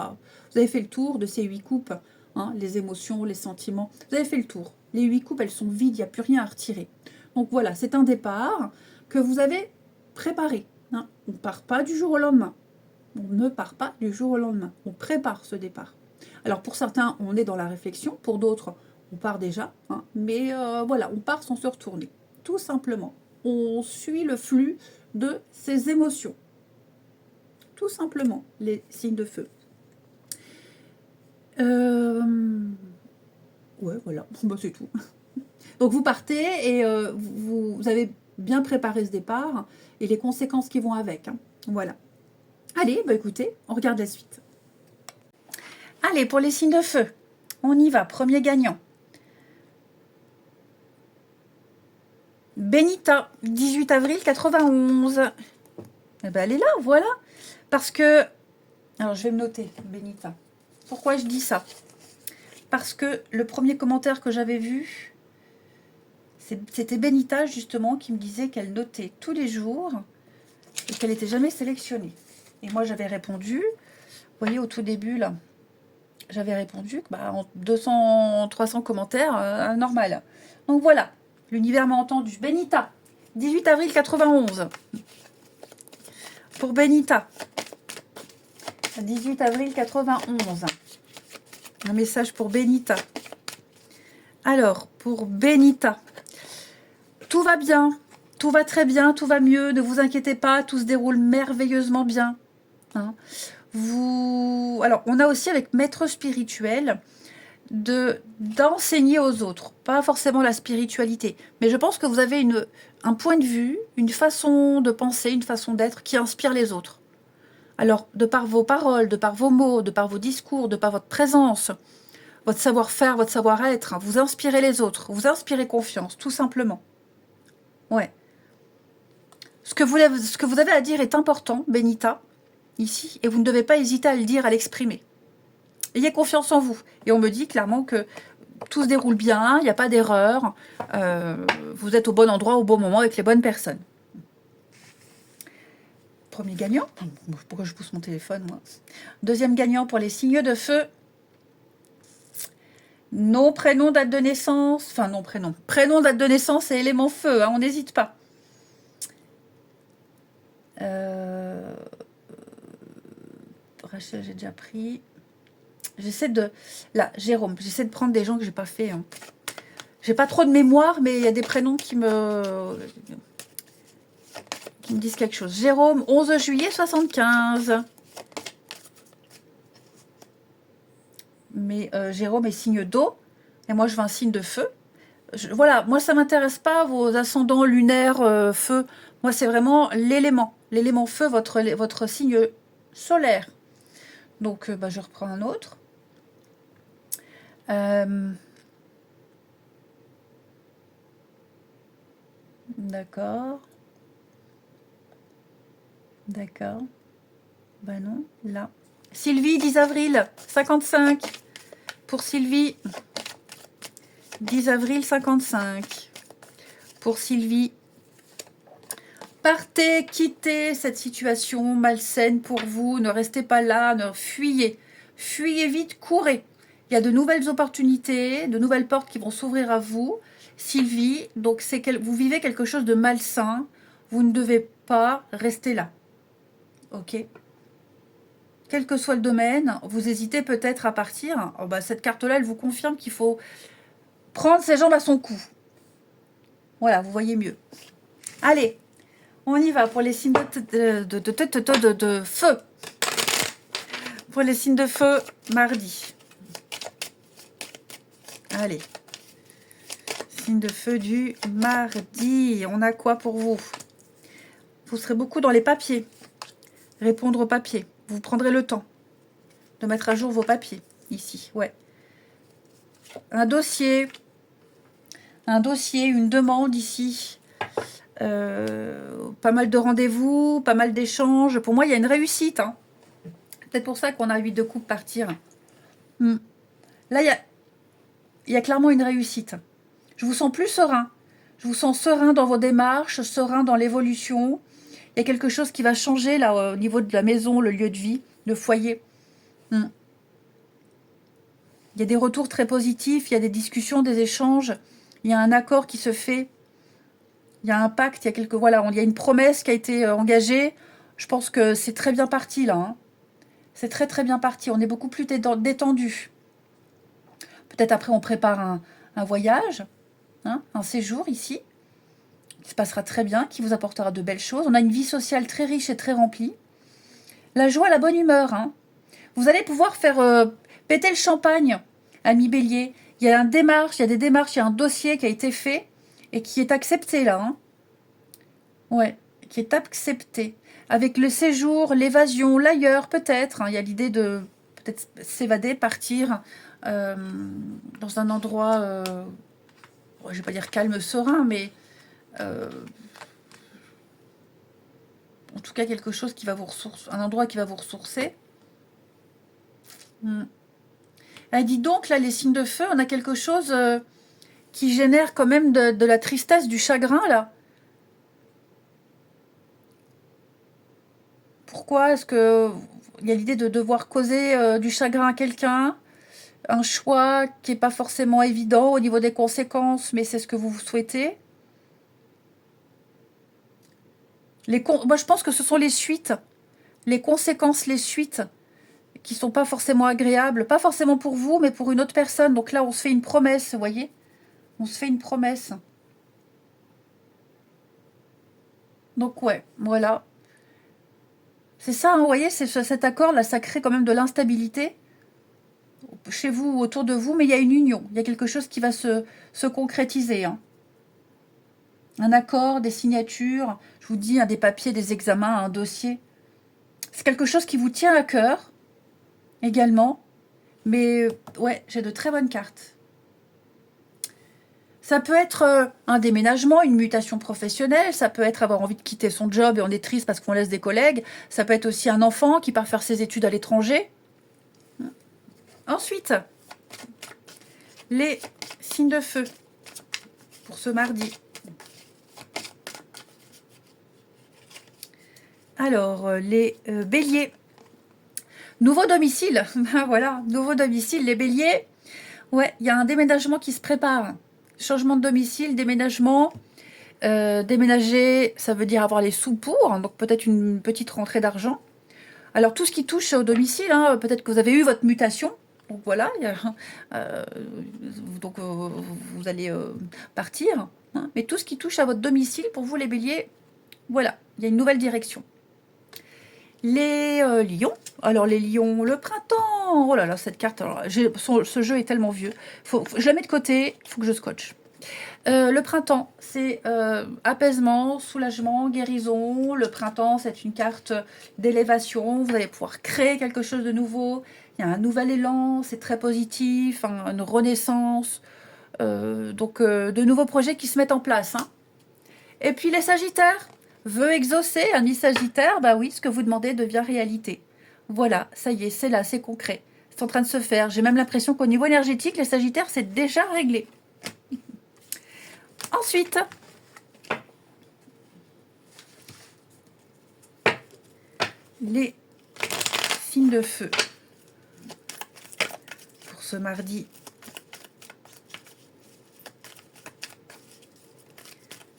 avez fait le tour de ces 8 coupes, hein, les émotions, les sentiments. Vous avez fait le tour. Les 8 coupes, elles sont vides, il n'y a plus rien à retirer. Donc voilà, c'est un départ que vous avez préparé. Hein. On ne part pas du jour au lendemain. On ne part pas du jour au lendemain. On prépare ce départ. Alors pour certains, on est dans la réflexion. Pour d'autres, on part déjà. Hein, mais voilà, on part sans se retourner. Tout simplement. On suit le flux de ses émotions. Tout simplement, les signes de feu. Ouais, voilà, c'est tout. Donc vous partez et vous avez bien préparé ce départ et les conséquences qui vont avec. Hein. Voilà. Allez, écoutez, on regarde la suite. Allez, pour les signes de feu, on y va. Premier gagnant. Benita, 18 avril 91. Eh ben, elle est là, voilà. Parce que... Alors, je vais me noter, Benita. Pourquoi je dis ça? Parce que le premier commentaire que j'avais vu, c'était Benita, justement, qui me disait qu'elle notait tous les jours et qu'elle n'était jamais sélectionnée. Et moi, j'avais répondu, vous voyez, au tout début, là, j'avais répondu que en 200, 300 commentaires, normal. Donc voilà, l'univers m'a entendu. Benita, 18 avril 91. Pour Benita, 18 avril 91. Un message pour Benita. Alors, pour Benita, tout va bien, tout va très bien, tout va mieux, ne vous inquiétez pas, tout se déroule merveilleusement bien. Hein. Alors, on a aussi avec maître spirituel d'enseigner aux autres, pas forcément la spiritualité, mais je pense que vous avez un point de vue, une façon de penser, une façon d'être qui inspire les autres. Alors, de par vos paroles, de par vos mots, de par vos discours, de par votre présence, votre savoir-faire, votre savoir-être, vous inspirez les autres, vous inspirez confiance, tout simplement. Ouais. Ce que vous avez à dire est important, Benita, ici, et vous ne devez pas hésiter à le dire, à l'exprimer. Ayez confiance en vous. Et on me dit clairement que tout se déroule bien, il n'y a pas d'erreur, vous êtes au bon endroit, au bon moment, avec les bonnes personnes. Premier gagnant. Pourquoi je pousse mon téléphone, moi? Deuxième gagnant pour les signes de feu. Nom, prénom, date de naissance. Enfin, non, prénom. Prénom, date de naissance et élément feu, hein, on n'hésite pas. Rachel, j'ai déjà pris. J'essaie de... Là, Jérôme, j'essaie de prendre des gens que j'ai pas fait. Hein. J'ai pas trop de mémoire, mais il y a des prénoms qui me disent quelque chose. Jérôme, 11 juillet 75. Mais Jérôme est signe d'eau. Et moi, je veux un signe de feu. Voilà, moi, ça m'intéresse pas, vos ascendants lunaires, feu. Moi, c'est vraiment l'élément. L'élément feu, votre signe solaire. Donc, je reprends un autre. D'accord. D'accord. Ben non, là. Sylvie, 10 avril, 55. Pour Sylvie, 10 avril, 55. Pour Sylvie, partez, quittez cette situation malsaine pour vous. Ne restez pas là, ne fuyez. Fuyez vite, courez. Il y a de nouvelles opportunités, de nouvelles portes qui vont s'ouvrir à vous. Sylvie, donc vous vivez quelque chose de malsain. Vous ne devez pas rester là. Ok? Quel que soit le domaine, vous hésitez peut-être à partir. Oh bah, cette carte-là, elle vous confirme qu'il faut prendre ses jambes à son cou. Voilà, vous voyez mieux. Allez, on y va pour les signes de feu. Pour les signes de feu, mardi. Allez. Signe de feu du mardi. On a quoi pour vous? Vous serez beaucoup dans les papiers. Répondre aux papiers. Vous prendrez le temps de mettre à jour vos papiers. Ici, ouais. Un dossier, une demande ici. Pas mal de rendez-vous, pas mal d'échanges. Pour moi, il y a une réussite. Hein. Peut-être pour ça qu'on a 8 de coupe partir. Là, il y a clairement une réussite. Je vous sens plus serein. Je vous sens serein dans vos démarches, serein dans l'évolution. Il y a quelque chose qui va changer là au niveau de la maison, le lieu de vie, le foyer. Il y a des retours très positifs, il y a des discussions, des échanges. Il y a un accord qui se fait. Il y a un pacte, il y a une promesse qui a été engagée. Je pense que c'est très bien parti là. Hein. C'est très très bien parti. On est beaucoup plus détendu. Peut-être après on prépare un voyage, hein, un séjour ici, qui se passera très bien, qui vous apportera de belles choses. On a une vie sociale très riche et très remplie. La joie, la bonne humeur. Hein. Vous allez pouvoir faire péter le champagne, ami Bélier. Il y a des démarches, il y a un dossier qui a été fait et qui est accepté là. Hein. Ouais, qui est accepté. Avec le séjour, l'évasion, l'ailleurs peut-être. Hein. Il y a l'idée de peut-être s'évader, partir dans un endroit, je ne vais pas dire calme, serein, mais en tout cas quelque chose qui va vous ressourcer, un endroit qui va vous ressourcer. Elle dit donc, là, les signes de feu, on a quelque chose qui génère quand même de la tristesse, du chagrin, là. Pourquoi est-ce que il y a l'idée de devoir causer du chagrin à quelqu'un? Un choix qui n'est pas forcément évident au niveau des conséquences, mais c'est ce que vous souhaitez. Moi, je pense que ce sont les suites, les conséquences, les suites qui sont pas forcément agréables, pas forcément pour vous, mais pour une autre personne. Donc là, on se fait une promesse, vous voyez? On se fait une promesse. Donc ouais, voilà. C'est ça, hein, vous voyez, cet accord-là, ça crée quand même de l'instabilité chez vous ou autour de vous, mais il y a une union, il y a quelque chose qui va se concrétiser. Hein. Un accord, des signatures, je vous dis, des papiers, des examens, un dossier. C'est quelque chose qui vous tient à cœur également, mais ouais, j'ai de très bonnes cartes. Ça peut être un déménagement, une mutation professionnelle, ça peut être avoir envie de quitter son job et on est triste parce qu'on laisse des collègues, ça peut être aussi un enfant qui part faire ses études à l'étranger. Ensuite, les signes de feu pour ce mardi. Alors, les béliers. Nouveau domicile, voilà, nouveau domicile, les béliers. Ouais, il y a un déménagement qui se prépare. Changement de domicile, déménagement. Déménager, ça veut dire avoir les sous pour, hein, donc peut-être une petite rentrée d'argent. Alors tout ce qui touche au domicile, hein, peut-être que vous avez eu votre mutation. Donc voilà, vous allez partir. Hein, mais tout ce qui touche à votre domicile, pour vous les béliers, voilà, il y a une nouvelle direction. Les lions. Alors les lions, le printemps. Oh là là, cette carte, alors, ce jeu est tellement vieux. Je la mets de côté, il faut que je scotche. Le printemps, c'est apaisement, soulagement, guérison. Le printemps, c'est une carte d'élévation. Vous allez pouvoir créer quelque chose de nouveau. Il y a un nouvel élan, c'est très positif, hein, une renaissance. Donc, de nouveaux projets qui se mettent en place. Hein. Et puis les Sagittaires, vœux exaucés, amis Sagittaires, bah oui, ce que vous demandez devient réalité. Voilà, ça y est, c'est là, c'est concret. C'est en train de se faire. J'ai même l'impression qu'au niveau énergétique, les Sagittaires, c'est déjà réglé. Ensuite, les signes de feu pour ce mardi.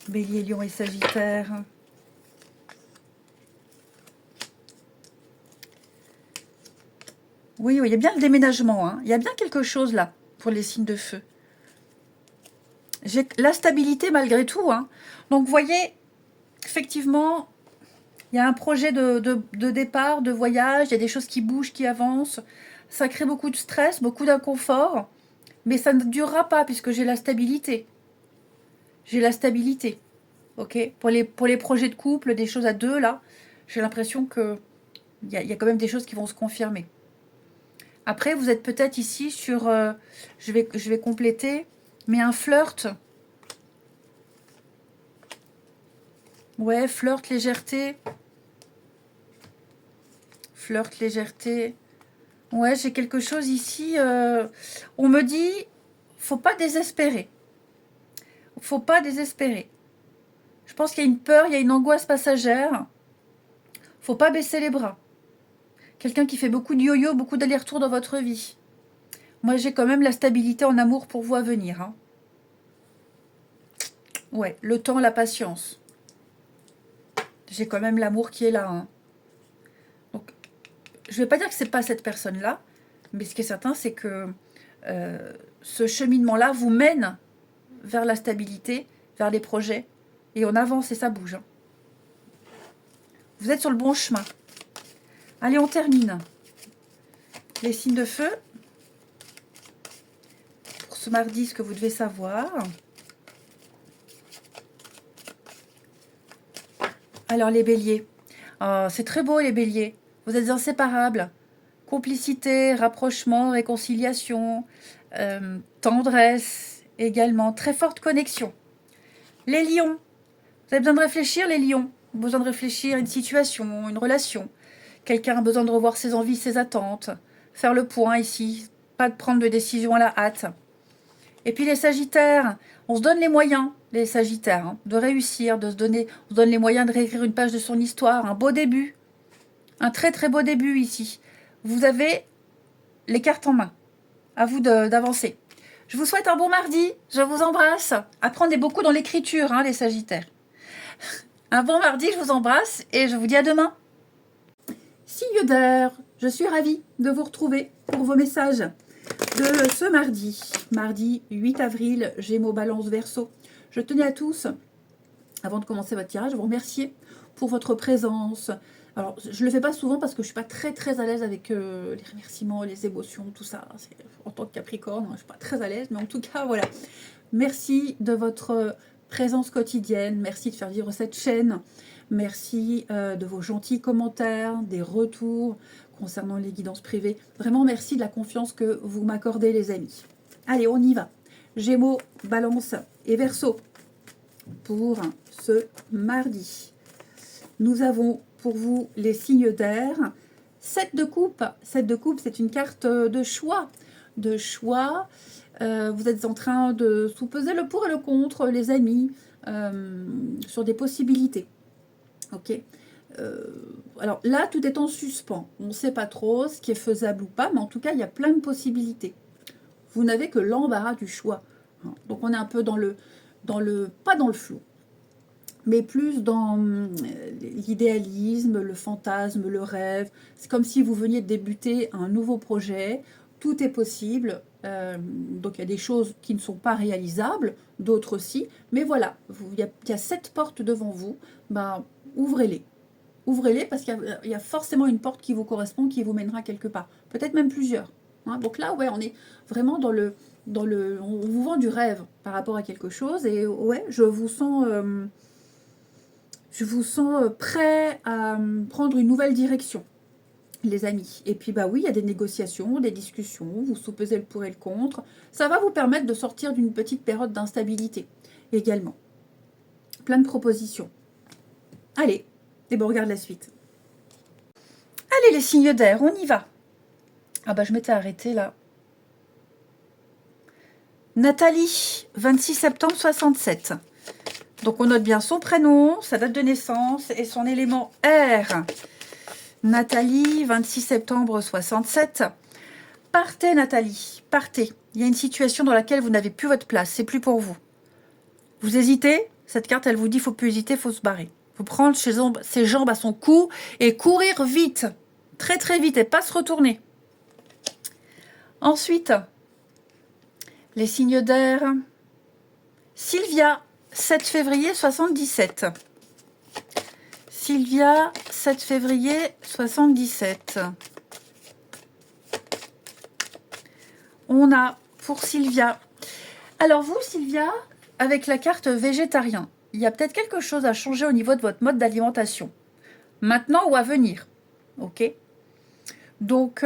Bélier, Lion et Sagittaire. Oui, oui, il y a bien le déménagement. Hein. Il y a bien quelque chose là pour les signes de feu. J'ai la stabilité malgré tout. Hein. Donc, vous voyez, effectivement, il y a un projet de départ, de voyage. Il y a des choses qui bougent, qui avancent. Ça crée beaucoup de stress, beaucoup d'inconfort. Mais ça ne durera pas puisque j'ai la stabilité. J'ai la stabilité. Ok, pour les projets de couple, des choses à deux, là, j'ai l'impression qu'il y a quand même des choses qui vont se confirmer. Après, vous êtes peut-être ici sur... je vais compléter, mais un flirt. Ouais, flirt, légèreté. Flirt, légèreté. Ouais, j'ai quelque chose ici. On me dit, faut pas désespérer. Faut pas désespérer. Je pense qu'il y a une peur, il y a une angoisse passagère. Faut pas baisser les bras. Quelqu'un qui fait beaucoup de yo-yo, beaucoup d'allers-retours dans votre vie. Moi, j'ai quand même la stabilité en amour pour vous à venir. Hein. Ouais, le temps, la patience. J'ai quand même l'amour qui est là. Hein. Donc, je ne vais pas dire que c'est pas cette personne-là, mais ce qui est certain, c'est que ce cheminement-là vous mène vers la stabilité, vers les projets, et on avance et ça bouge. Hein. Vous êtes sur le bon chemin. Allez, on termine. Les signes de feu. Pour ce mardi, ce que vous devez savoir. Alors, les béliers. Oh, c'est très beau, les béliers. Vous êtes inséparables. Complicité, rapprochement, réconciliation, tendresse également. Très forte connexion. Les lions. Vous avez besoin de réfléchir, les lions. Besoin de réfléchir à une situation, une relation. Quelqu'un a besoin de revoir ses envies, ses attentes. Faire le point ici. Pas de prendre de décision à la hâte. Et puis les sagittaires, on se donne les moyens, les sagittaires, hein, de réussir, de se donner, on se donne les moyens de réécrire une page de son histoire, un beau début. Un très très beau début ici. Vous avez les cartes en main. À vous d'avancer. Je vous souhaite un bon mardi. Je vous embrasse. Apprenez beaucoup dans l'écriture, hein, les sagittaires. Un bon mardi, je vous embrasse et je vous dis à demain. Signe d'air, je suis ravie de vous retrouver pour vos messages de ce mardi 8 avril, Gémeaux, Balance, Verseau. Je tenais à tous, avant de commencer votre tirage, vous remercier pour votre présence. Alors, je ne le fais pas souvent parce que je ne suis pas très très à l'aise avec les remerciements, les émotions, tout ça. En tant que Capricorne, je ne suis pas très à l'aise, mais en tout cas, voilà. Merci de votre présence quotidienne, merci de faire vivre cette chaîne, merci de vos gentils commentaires, des retours concernant les guidances privées. Vraiment, merci de la confiance que vous m'accordez, les amis. Allez, on y va. Gémeaux, Balance et Verseau pour ce mardi. Nous avons pour vous les signes d'air. 7 de coupe. 7 de coupe, c'est une carte de choix. De choix. Vous êtes en train de sous-peser le pour et le contre, les amis, sur des possibilités. Ok. Alors là, tout est en suspens. On ne sait pas trop ce qui est faisable ou pas, mais en tout cas, il y a plein de possibilités. Vous n'avez que l'embarras du choix. Donc on est un peu pas dans le flou, mais plus dans l'idéalisme, le fantasme, le rêve. C'est comme si vous veniez de débuter un nouveau projet. Tout est possible. Donc il y a des choses qui ne sont pas réalisables, d'autres aussi. Mais voilà, il y a 7 portes devant vous. Ben, ouvrez-les. Ouvrez-les parce qu'il y a forcément une porte qui vous correspond, qui vous mènera quelque part. Peut-être même plusieurs. Hein. Donc là, ouais, on est vraiment on vous vend du rêve par rapport à quelque chose. Et ouais, je vous sens prêt à prendre une nouvelle direction, les amis. Et puis, bah oui, il y a des négociations, des discussions, vous soupesez le pour et le contre. Ça va vous permettre de sortir d'une petite période d'instabilité également. Plein de propositions. Allez, et bon, on regarde la suite. Allez, les signes d'air, on y va. Ah bah, je m'étais arrêtée là. Nathalie, 26 septembre 67. Donc, on note bien son prénom, sa date de naissance et son élément air. Nathalie, 26 septembre 67. Partez, Nathalie, partez. Il y a une situation dans laquelle vous n'avez plus votre place, c'est plus pour vous. Vous hésitez? Cette carte, elle vous dit, faut plus hésiter, faut se barrer. Faut prendre ses jambes à son cou et courir vite. Très, très vite et pas se retourner. Ensuite, les signes d'air. Sylvia, 7 février 77. Sylvia, 7 février 77. On a pour Sylvia. Alors vous, Sylvia, avec la carte végétarien, il y a peut-être quelque chose à changer au niveau de votre mode d'alimentation. Maintenant ou à venir. Ok? Donc,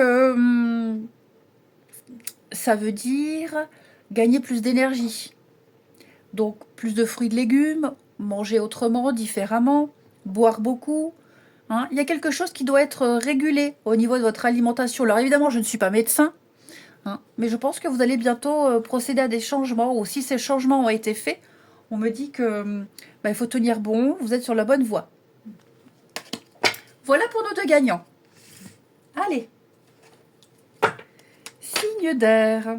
ça veut dire gagner plus d'énergie. Donc, plus de fruits et de légumes, manger autrement, différemment, boire beaucoup. Hein. Il y a quelque chose qui doit être régulé au niveau de votre alimentation. Alors, évidemment, je ne suis pas médecin, hein, mais je pense que vous allez bientôt procéder à des changements, ou si ces changements ont été faits, on me dit que il faut tenir bon, vous êtes sur la bonne voie. Voilà pour nos deux gagnants. Allez. Signe d'air.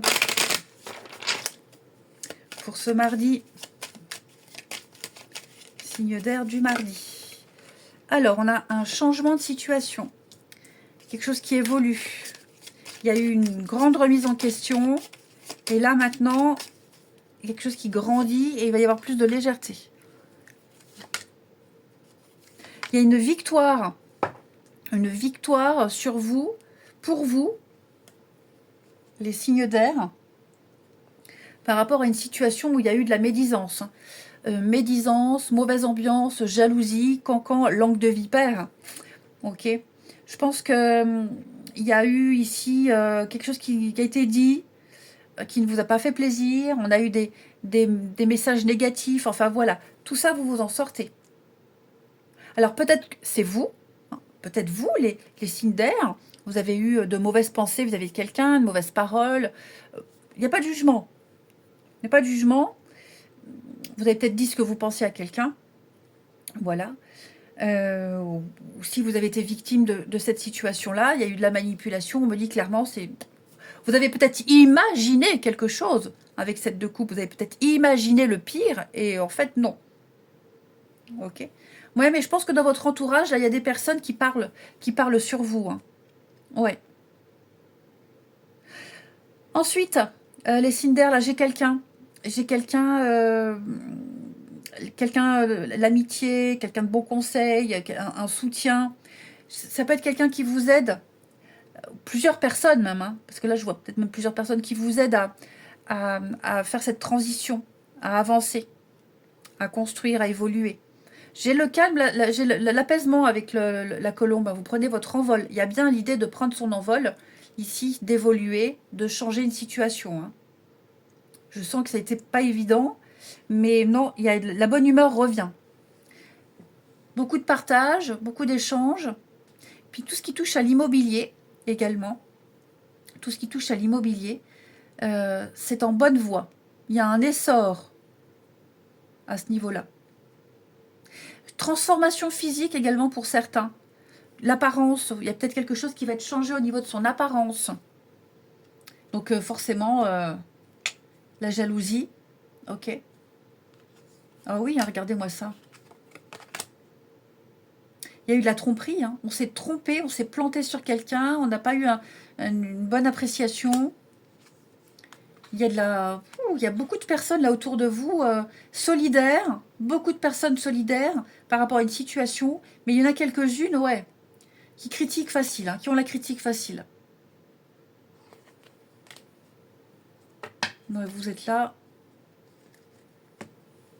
Pour ce mardi. Signe d'air du mardi. Alors, on a un changement de situation. Quelque chose qui évolue. Il y a eu une grande remise en question. Et là, maintenant, quelque chose qui grandit et il va y avoir plus de légèreté. Il y a une victoire sur vous, pour vous, les signes d'air, par rapport à une situation où il y a eu de la médisance. Médisance, mauvaise ambiance, jalousie, cancan, langue de vipère. Ok. Je pense que il y a eu ici quelque chose qui a été dit, qui ne vous a pas fait plaisir. On a eu des messages négatifs. Enfin voilà, tout ça, vous vous en sortez. Alors peut-être que c'est vous, hein, peut-être vous, les signes d'air, vous avez eu de mauvaises pensées vis-à-vis de quelqu'un, de mauvaises paroles. Il n'y a pas de jugement. Il n'y a pas de jugement. Vous avez peut-être dit ce que vous pensiez à quelqu'un. Voilà. Ou si vous avez été victime de cette situation-là, il y a eu de la manipulation. On me dit clairement, vous avez peut-être imaginé quelque chose avec cette deux coupes. Vous avez peut-être imaginé le pire et en fait, non. Ok. Ouais, mais je pense que dans votre entourage, là, il y a des personnes qui parlent sur vous. Hein. Ouais. Ensuite, les signes d'air, là, j'ai quelqu'un, l'amitié, quelqu'un de bon conseil, un soutien. Ça peut être quelqu'un qui vous aide, plusieurs personnes même, hein, parce que là, je vois peut-être même plusieurs personnes qui vous aident à faire cette transition, à avancer, à construire, à évoluer. J'ai le calme, j'ai l'apaisement avec la colombe. Vous prenez votre envol. Il y a bien l'idée de prendre son envol, ici, d'évoluer, de changer une situation. Hein. Je sens que ça n'était pas évident, mais non, la bonne humeur revient. Beaucoup de partage, beaucoup d'échanges. Puis tout ce qui touche à l'immobilier également. Tout ce qui touche à l'immobilier, c'est en bonne voie. Il y a un essor à ce niveau-là. Transformation physique également pour certains. L'apparence, il y a peut-être quelque chose qui va être changé au niveau de son apparence. Donc forcément, la jalousie, ok. Ah oui, hein, regardez-moi ça. Il y a eu de la tromperie, hein. On s'est trompé, on s'est planté sur quelqu'un, on n'a pas eu une bonne appréciation. Il y a beaucoup de personnes là autour de vous solidaires, beaucoup de personnes solidaires par rapport à une situation, mais il y en a quelques-unes, ouais, qui critiquent facile, hein, qui ont la critique facile. Ouais, vous êtes là.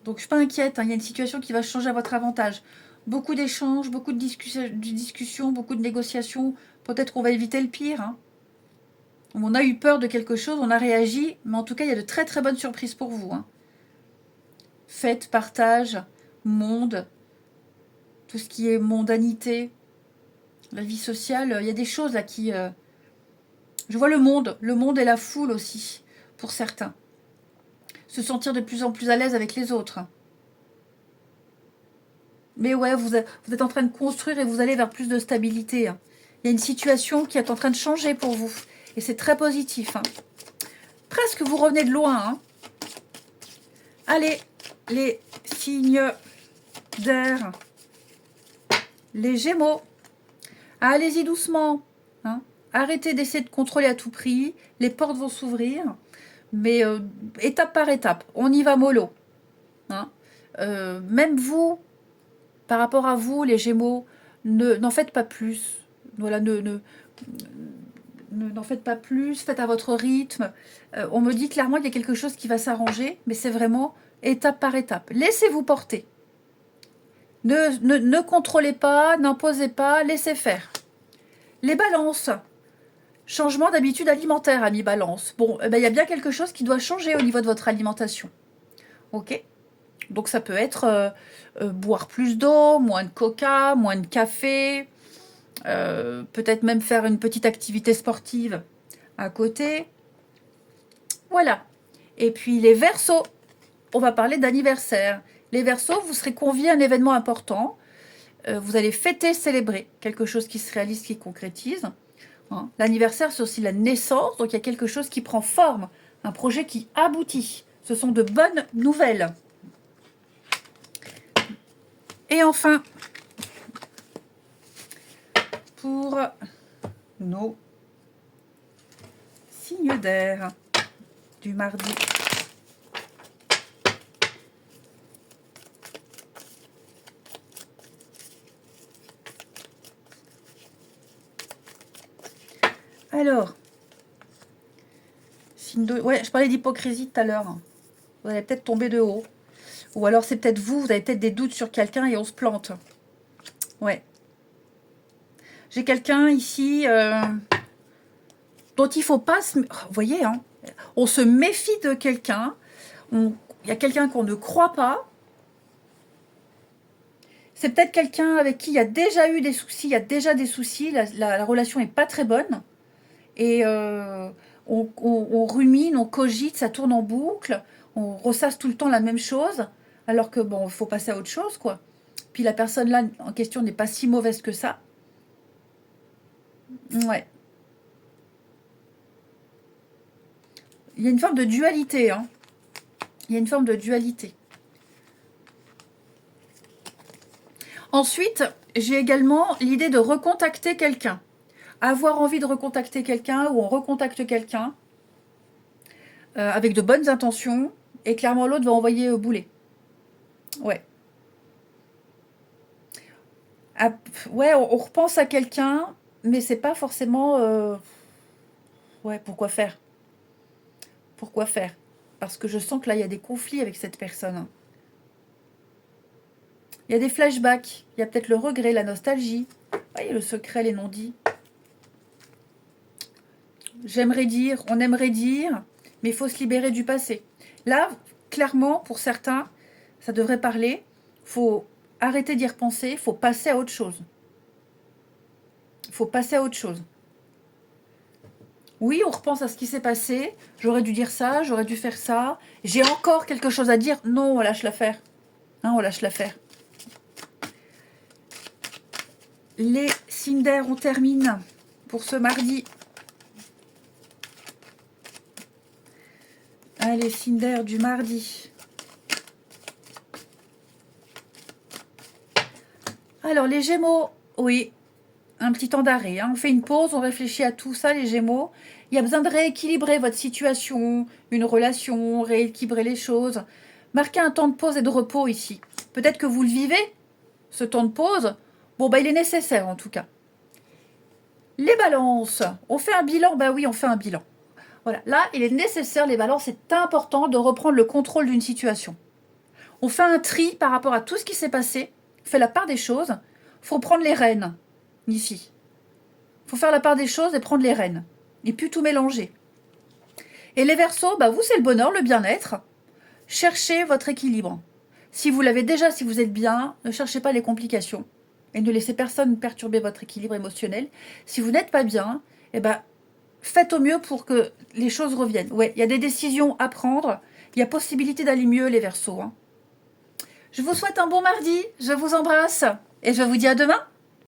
Donc je suis pas inquiète, hein, il y a une situation qui va changer à votre avantage. Beaucoup d'échanges, beaucoup de discussions, beaucoup de négociations. Peut-être qu'on va éviter le pire. Hein. On a eu peur de quelque chose, on a réagi, mais en tout cas, il y a de très très bonnes surprises pour vous. Hein. Fête, partage, monde, tout ce qui est mondanité, la vie sociale. Il y a des choses là qui... Je vois le monde et la foule aussi, pour certains. Se sentir de plus en plus à l'aise avec les autres. Mais ouais, vous êtes en train de construire et vous allez vers plus de stabilité. Hein. Il y a une situation qui est en train de changer pour vous. Et c'est très positif. Hein. Presque vous revenez de loin. Hein. Allez, les signes d'air. Les Gémeaux. Allez-y doucement. Hein. Arrêtez d'essayer de contrôler à tout prix. Les portes vont s'ouvrir. Mais étape par étape. On y va mollo. Hein. Même vous, par rapport à vous, les Gémeaux, n'en faites pas plus. Voilà, n'en faites pas plus, faites à votre rythme. On me dit clairement qu'il y a quelque chose qui va s'arranger, mais c'est vraiment étape par étape. Laissez-vous porter. Ne contrôlez pas, n'imposez pas, laissez faire. Les balances. Changement d'habitude alimentaire, amis balance. Bon, il y a bien quelque chose qui doit changer au niveau de votre alimentation. Ok ? Donc ça peut être boire plus d'eau, moins de coca, moins de café, peut-être même faire une petite activité sportive à côté. Voilà. Et puis les Verseaux, on va parler d'anniversaire. Les Verseaux, vous serez conviés à un événement important. Vous allez fêter, célébrer quelque chose qui se réalise, qui concrétise. Hein. L'anniversaire, c'est aussi la naissance, donc il y a quelque chose qui prend forme, un projet qui aboutit. Ce sont de bonnes nouvelles. Et enfin, pour nos signes d'air du mardi. Alors, signe de... Ouais, je parlais d'hypocrisie tout à l'heure. Vous allez peut-être tomber de haut. Ou alors c'est peut-être vous avez peut-être des doutes sur quelqu'un et on se plante. Ouais. J'ai quelqu'un ici dont il faut pas se... Vous voyez, hein, on se méfie de quelqu'un. Il y a quelqu'un qu'on ne croit pas. C'est peut-être quelqu'un avec qui il y a déjà eu des soucis. Il y a déjà des soucis. La relation n'est pas très bonne. Et on rumine, on cogite, ça tourne en boucle. On ressasse tout le temps la même chose. Alors que, bon, il faut passer à autre chose, quoi. Puis la personne là en question n'est pas si mauvaise que ça. Ouais. Il y a une forme de dualité, hein. Il y a une forme de dualité. Ensuite, j'ai également l'idée de recontacter quelqu'un. Avoir envie de recontacter quelqu'un ou on recontacte quelqu'un avec de bonnes intentions et clairement l'autre va envoyer bouler. Ouais. Ah, ouais, on repense à quelqu'un, mais c'est pas forcément... Ouais, pourquoi faire? Pourquoi faire? Parce que je sens que là, il y a des conflits avec cette personne. Il y a des flashbacks, il y a peut-être le regret, la nostalgie. Ouais, le secret, les non-dits. J'aimerais dire, on aimerait dire, mais il faut se libérer du passé. Là, clairement, pour certains, ça devrait parler. Il faut arrêter d'y repenser, il faut passer à autre chose. Il faut passer à autre chose. Oui, on repense à ce qui s'est passé. J'aurais dû dire ça, j'aurais dû faire ça. J'ai encore quelque chose à dire. Non, on lâche l'affaire. Hein, on lâche l'affaire. Les signes d'air, on termine pour ce mardi. Allez, signes d'air du mardi. Alors, les Gémeaux, oui, un petit temps d'arrêt. Hein. On fait une pause, on réfléchit à tout ça, les Gémeaux. Il y a besoin de rééquilibrer votre situation, une relation, rééquilibrer les choses. Marquez un temps de pause et de repos ici. Peut-être que vous le vivez, ce temps de pause. Bon, il est nécessaire en tout cas. Les balances, on fait un bilan? Bah oui, on fait un bilan. Voilà, là, il est nécessaire, les balances, c'est important de reprendre le contrôle d'une situation. On fait un tri par rapport à tout ce qui s'est passé, on fait la part des choses. Il faut prendre les rênes, ici. Il faut faire la part des choses et prendre les rênes. Et puis tout mélanger. Et les Verseaux, vous, c'est le bonheur, le bien-être. Cherchez votre équilibre. Si vous l'avez déjà, si vous êtes bien, ne cherchez pas les complications. Et ne laissez personne perturber votre équilibre émotionnel. Si vous n'êtes pas bien, eh ben, faites au mieux pour que les choses reviennent. Ouais, il y a des décisions à prendre. Il y a possibilité d'aller mieux, les Verseaux. Je vous souhaite un bon mardi. Je vous embrasse. Et je vous dis à demain.